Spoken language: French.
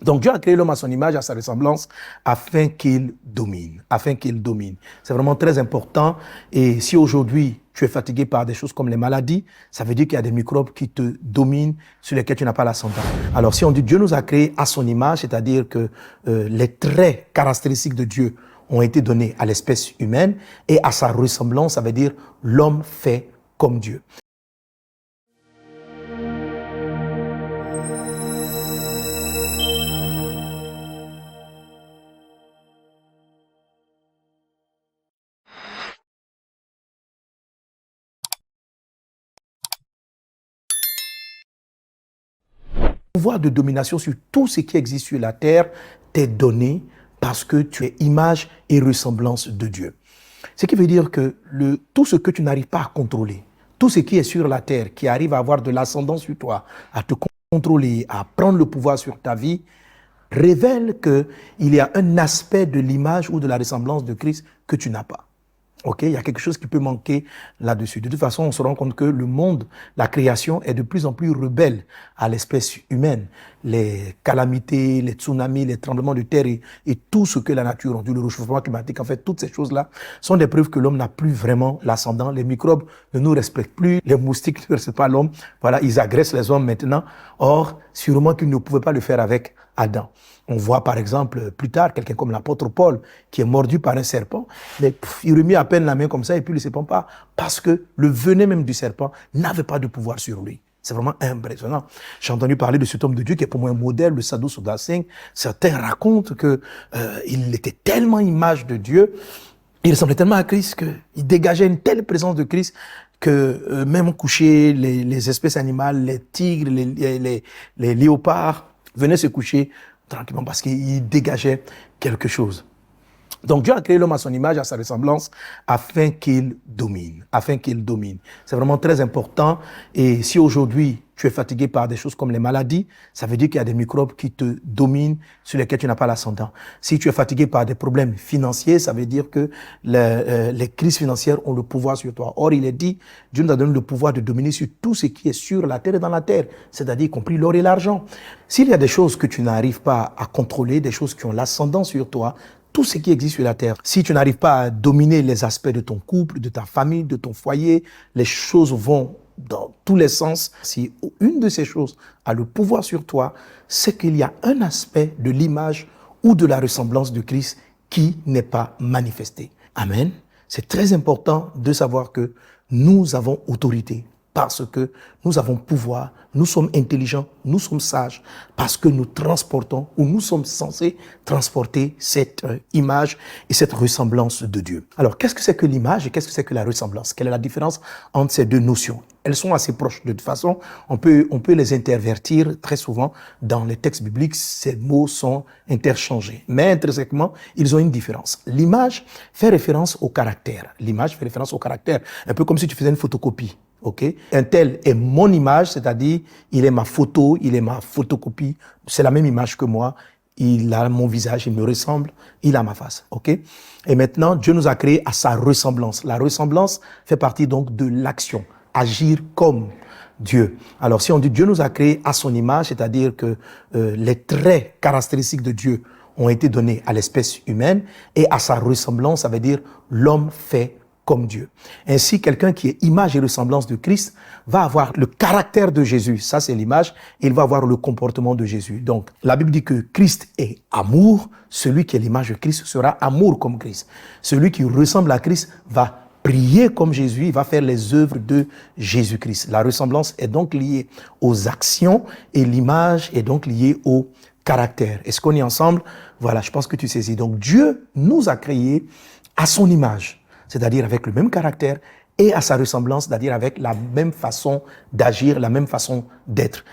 Donc Dieu a créé l'homme à son image, à sa ressemblance, afin qu'il domine, C'est vraiment très important. Et si aujourd'hui tu es fatigué par des choses comme les maladies, ça veut dire qu'il y a des microbes qui te dominent, sur lesquels tu n'as pas l'ascendant. Alors si on dit Dieu nous a créé à son image, c'est-à-dire que les traits caractéristiques de Dieu ont été donnés à l'espèce humaine, et à sa ressemblance, ça veut dire l'homme fait comme Dieu. Le pouvoir de domination sur tout ce qui existe sur la terre t'est donné parce que tu es image et ressemblance de Dieu. Ce qui veut dire que tout ce que tu n'arrives pas à contrôler, tout ce qui est sur la terre, qui arrive à avoir de l'ascendance sur toi, à te contrôler, à prendre le pouvoir sur ta vie, révèle qu'il y a un aspect de l'image ou de la ressemblance de Christ que tu n'as pas. Ok, il y a quelque chose qui peut manquer là-dessus. De toute façon, on se rend compte que le monde, la création, est de plus en plus rebelle à l'espèce humaine. Les calamités, les tsunamis, les tremblements de terre et tout ce que la nature, le réchauffement climatique, en fait, toutes ces choses-là sont des preuves que l'homme n'a plus vraiment l'ascendant. Les microbes ne nous respectent plus, les moustiques ne respectent pas l'homme. Voilà, ils agressent les hommes maintenant. Or, sûrement qu'ils ne pouvaient pas le faire avec Adam. On voit par exemple plus tard quelqu'un comme l'apôtre Paul qui est mordu par un serpent, mais il remit à peine la main comme ça et puis le serpent part parce que le venin même du serpent n'avait pas de pouvoir sur lui. C'est vraiment impressionnant. J'ai entendu parler de cet homme de Dieu qui est pour moi un modèle, le Sadhu Sudha Singh. Certains racontent qu'il était tellement image de Dieu, il ressemblait tellement à Christ qu'il dégageait une telle présence de Christ que même coucher les espèces animales, les tigres, les léopards venaient se coucher tranquillement parce qu'il dégageait quelque chose. Donc Dieu a créé l'homme à son image, à sa ressemblance, afin qu'il domine, C'est vraiment très important. Et si aujourd'hui tu es fatigué par des choses comme les maladies, ça veut dire qu'il y a des microbes qui te dominent, sur lesquels tu n'as pas l'ascendant. Si tu es fatigué par des problèmes financiers, ça veut dire que les crises financières ont le pouvoir sur toi. Or, il est dit, Dieu nous a donné le pouvoir de dominer sur tout ce qui est sur la terre et dans la terre, c'est-à-dire y compris l'or et l'argent. S'il y a des choses que tu n'arrives pas à contrôler, des choses qui ont l'ascendant sur toi, tout ce qui existe sur la terre. Si tu n'arrives pas à dominer les aspects de ton couple, de ta famille, de ton foyer, les choses vont dans tous les sens. Si une de ces choses a le pouvoir sur toi, c'est qu'il y a un aspect de l'image ou de la ressemblance de Christ qui n'est pas manifesté. Amen. C'est très important de savoir que nous avons autorité parce que nous avons pouvoir, nous sommes intelligents, nous sommes sages, parce que nous transportons, ou nous sommes censés transporter cette image et cette ressemblance de Dieu. Alors, qu'est-ce que c'est que l'image et qu'est-ce que c'est que la ressemblance? Quelle est la différence entre ces deux notions? Elles sont assez proches. De toute façon, on peut les intervertir très souvent. Dans les textes bibliques, ces mots sont interchangés. Mais intrinsèquement, ils ont une différence. L'image fait référence au caractère. L'image fait référence au caractère. Un peu comme si tu faisais une photocopie. Okay? Un tel est mon image, c'est-à-dire il est ma photo, il est ma photocopie. C'est la même image que moi. Il a mon visage, il me ressemble, il a ma face. Okay? Et maintenant, Dieu nous a créés à sa ressemblance. La ressemblance fait partie donc de l'action. Agir comme Dieu. Alors si on dit Dieu nous a créés à son image, c'est-à-dire que les traits caractéristiques de Dieu ont été donnés à l'espèce humaine et à sa ressemblance, ça veut dire l'homme fait comme Dieu. Ainsi, quelqu'un qui est image et ressemblance de Christ va avoir le caractère de Jésus, ça c'est l'image, et il va avoir le comportement de Jésus. Donc, la Bible dit que Christ est amour, celui qui est l'image de Christ sera amour comme Christ. Celui qui ressemble à Christ va prier comme Jésus, il va faire les œuvres de Jésus-Christ. La ressemblance est donc liée aux actions et l'image est donc liée au caractère. Est-ce qu'on est ensemble? Voilà, je pense que tu saisis. Donc, Dieu nous a créés à son image, c'est-à-dire avec le même caractère, et à sa ressemblance, c'est-à-dire avec la même façon d'agir, la même façon d'être.